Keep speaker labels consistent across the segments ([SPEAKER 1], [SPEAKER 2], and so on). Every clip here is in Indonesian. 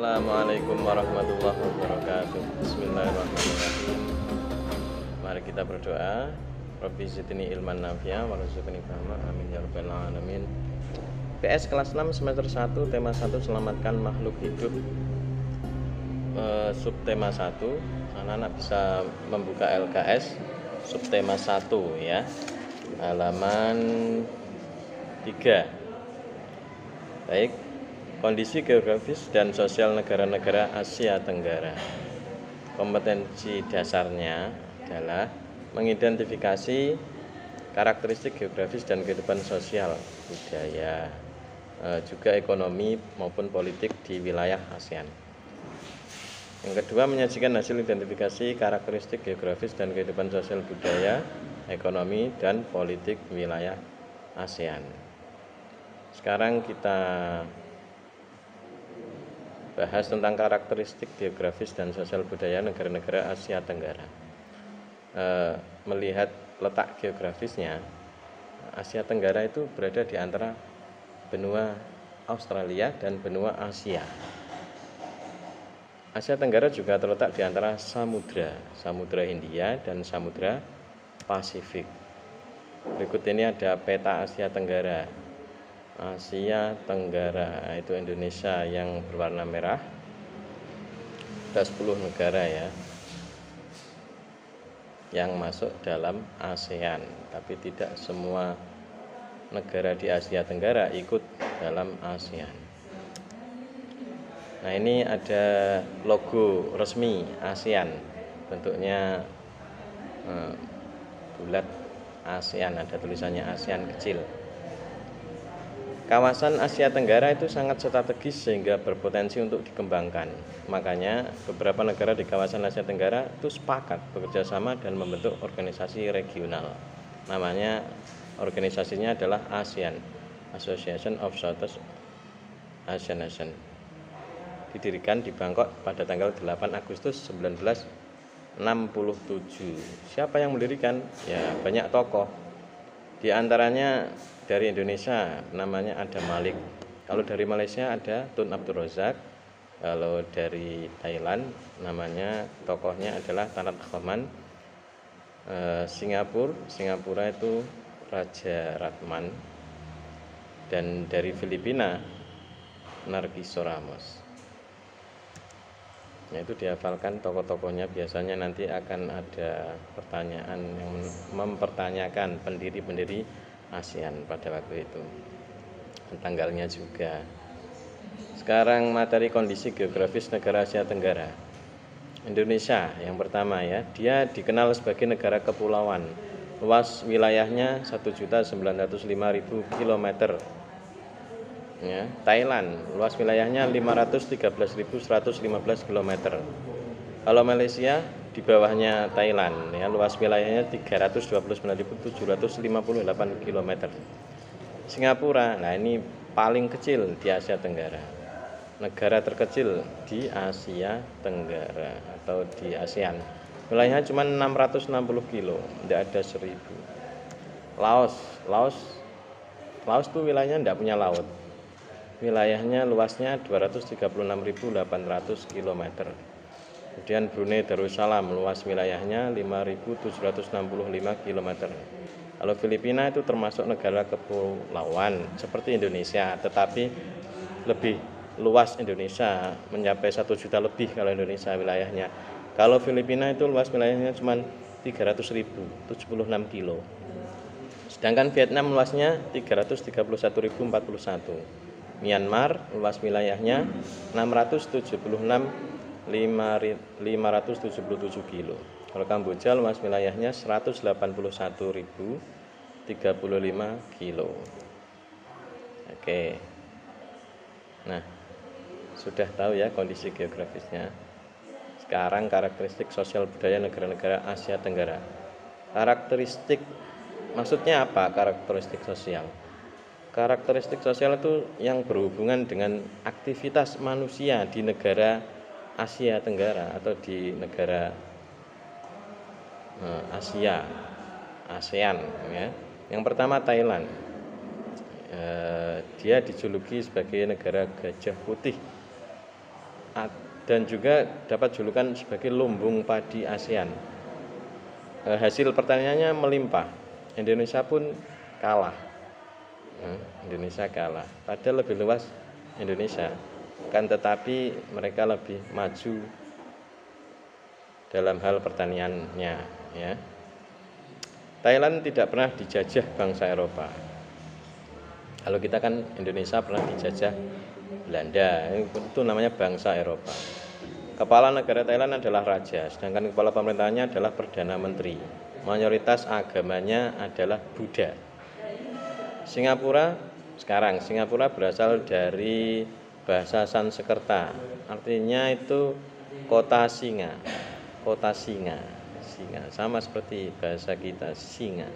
[SPEAKER 1] Assalamualaikum warahmatullahi wabarakatuh. Bismillahirrahmanirrahim. Mari kita berdoa. Rabbi zidni ilman nafi'a warzuqni fahma. Amin ya rabbal alamin. PS kelas 6 semester 1 tema 1 selamatkan makhluk hidup. Subtema 1 anak-anak bisa membuka LKS subtema 1 ya. Halaman 3. Baik. Kondisi geografis dan sosial negara-negara Asia Tenggara. Kompetensi dasarnya adalah mengidentifikasi karakteristik geografis dan kehidupan sosial, budaya, juga ekonomi maupun politik di wilayah ASEAN. Yang kedua, menyajikan hasil identifikasi karakteristik geografis dan kehidupan sosial, budaya, ekonomi, dan politik wilayah ASEAN. Sekarang kita bahas tentang karakteristik geografis dan sosial budaya negara-negara Asia Tenggara. Melihat letak geografisnya, Asia Tenggara itu berada di antara benua Australia dan benua Asia. Asia Tenggara juga terletak di antara Samudra Hindia dan Samudra Pasifik. Berikut ini ada peta Asia Tenggara. Asia Tenggara itu Indonesia yang berwarna merah. Ada 10 negara ya yang masuk dalam ASEAN, tapi tidak semua negara di Asia Tenggara ikut dalam ASEAN. Nah, ini ada logo resmi ASEAN, bentuknya bulat ASEAN, ada tulisannya ASEAN kecil. Kawasan Asia Tenggara itu sangat strategis sehingga berpotensi untuk dikembangkan. Makanya beberapa negara di kawasan Asia Tenggara itu sepakat bekerja sama dan membentuk organisasi regional. Namanya organisasinya adalah ASEAN, Association of Southeast Asian Nations. Didirikan di Bangkok pada tanggal 8 Agustus 1967. Siapa yang mendirikan? Ya, banyak tokoh. Di antaranya dari Indonesia namanya Adam Malik. Kalau dari Malaysia ada Tun Abdul Razak. Kalau dari Thailand namanya tokohnya adalah Tan Rahman. Singapura itu Raja Ratman. Dan dari Filipina Narciso Ramos. Nah, itu dihafalkan tokoh-tokohnya. Biasanya nanti akan ada pertanyaan yang mempertanyakan pendiri-pendiri ASEAN pada waktu itu, tanggalnya juga. Sekarang materi kondisi geografis negara Asia Tenggara. Indonesia yang pertama ya, dia dikenal sebagai negara kepulauan. Luas wilayahnya 1.905.000 km. Ya, Thailand luas wilayahnya 513.115 km. Kalau Malaysia di bawahnya Thailand ya, luas wilayahnya 329.758 km. Singapura, nah ini paling kecil di Asia Tenggara. Negara terkecil di Asia Tenggara atau di ASEAN. Wilayahnya cuma 660 kilo, tidak ada 1000. Laos tuh wilayahnya tidak punya laut. Wilayahnya luasnya 236.800 km. Kemudian Brunei Darussalam luas wilayahnya 5.765 km. Kalau Filipina itu termasuk negara kepulauan seperti Indonesia, tetapi lebih luas Indonesia, mencapai 1 juta lebih kalau Indonesia wilayahnya. Kalau Filipina itu luas wilayahnya cuma 300.000, 76 kilo. Sedangkan Vietnam luasnya 331.041. Myanmar luas wilayahnya 676.577 kilo. Kalau Kamboja luas wilayahnya 181.035 kilo. Oke. Nah, sudah tahu ya kondisi geografisnya. Sekarang karakteristik sosial budaya negara-negara Asia Tenggara. Karakteristik, maksudnya apa karakteristik sosial? Karakteristik sosial itu yang berhubungan dengan aktivitas manusia di negara Asia Tenggara atau di negara Asia, ASEAN ya. Yang pertama Thailand. Dia dijuluki sebagai negara gajah putih. dan juga dapat julukan sebagai lumbung padi ASEAN. Hasil pertaniannya melimpah. Indonesia pun kalah. Indonesia kalah. Padahal lebih luas Indonesia, kan tetapi mereka lebih maju dalam hal pertaniannya, ya. Thailand tidak pernah dijajah bangsa Eropa. Kalau kita kan Indonesia pernah dijajah Belanda, itu namanya bangsa Eropa. Kepala negara Thailand adalah raja, sedangkan kepala pemerintahnya adalah perdana menteri. Mayoritas agamanya adalah Buddha. Singapura berasal dari bahasa Sanskerta, artinya itu kota singa. Singa sama seperti bahasa kita, singa.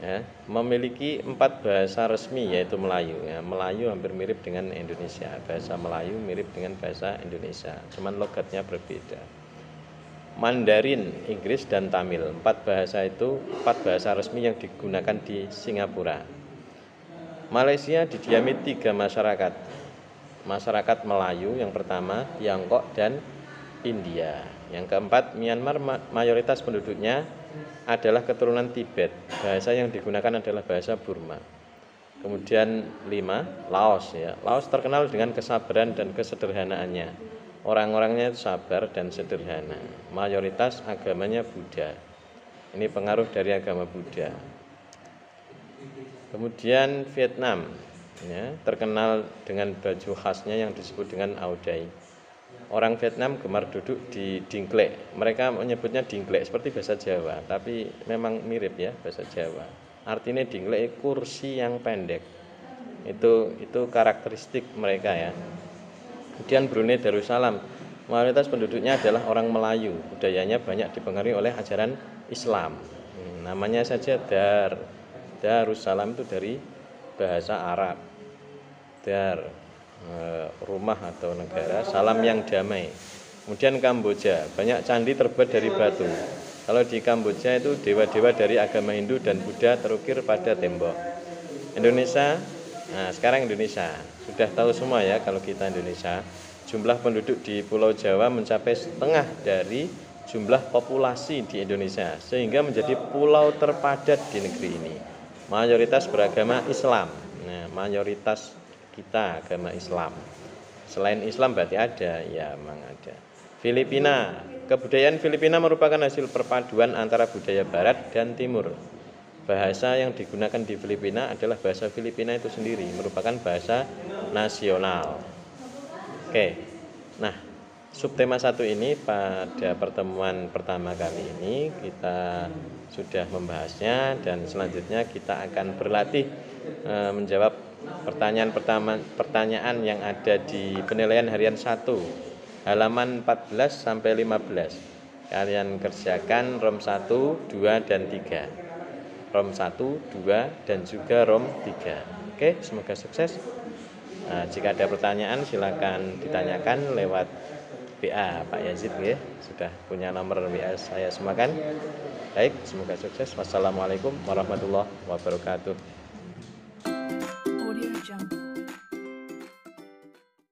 [SPEAKER 1] Ya, memiliki 4 bahasa resmi yaitu Melayu. Ya, Melayu hampir mirip dengan Indonesia. Bahasa Melayu mirip dengan bahasa Indonesia, cuman logatnya berbeda. Mandarin, Inggris, dan Tamil. 4 bahasa resmi yang digunakan di Singapura. Malaysia didiami 3 masyarakat. Masyarakat Melayu yang pertama, Tiongkok, dan India. Yang keempat, Myanmar, mayoritas penduduknya adalah keturunan Tibet. Bahasa yang digunakan adalah bahasa Burma. Kemudian 5, Laos, ya. Laos terkenal dengan kesabaran dan kesederhanaannya. Orang-orangnya sabar dan sederhana. Mayoritas agamanya Buddha. Ini pengaruh dari agama Buddha. Kemudian Vietnam, ya, terkenal dengan baju khasnya yang disebut dengan Áo Dai. Orang Vietnam gemar duduk di dingklek. Mereka menyebutnya dingklek seperti bahasa Jawa, tapi memang mirip ya bahasa Jawa. Artinya dingklek kursi yang pendek. Itu karakteristik mereka ya. Kemudian Brunei Darussalam, mayoritas penduduknya adalah orang Melayu. Budayanya banyak dipengaruhi oleh ajaran Islam. Namanya saja Darussalam itu dari bahasa Arab. Rumah atau negara, salam yang damai. Kemudian Kamboja, banyak candi terbuat dari batu. Kalau di Kamboja itu dewa-dewa dari agama Hindu dan Buddha terukir pada tembok. Indonesia, sekarang Indonesia sudah tahu semua ya kalau kita Indonesia. Jumlah penduduk di Pulau Jawa mencapai setengah dari jumlah populasi di Indonesia, sehingga menjadi pulau terpadat di negeri ini. Mayoritas beragama Islam. Mayoritas kita agama Islam. Selain Islam berarti ada, ya memang ada. Filipina, kebudayaan Filipina merupakan hasil perpaduan antara budaya Barat dan Timur. Bahasa yang digunakan di Filipina adalah bahasa Filipina itu sendiri, merupakan bahasa nasional. Oke, nah subtema 1 ini pada pertemuan pertama kali ini kita sudah membahasnya, dan selanjutnya kita akan berlatih menjawab pertanyaan yang ada di penilaian harian 1 halaman 14 sampai 15. Kalian kerjakan ROM 1, 2, dan 3. ROM 1, 2, dan juga ROM 3. Oke, semoga sukses. Jika ada pertanyaan silakan ditanyakan lewat WA Pak Yazid ya. Sudah punya nomor WA saya semua kan? Baik, semoga sukses. Wassalamualaikum warahmatullahi wabarakatuh.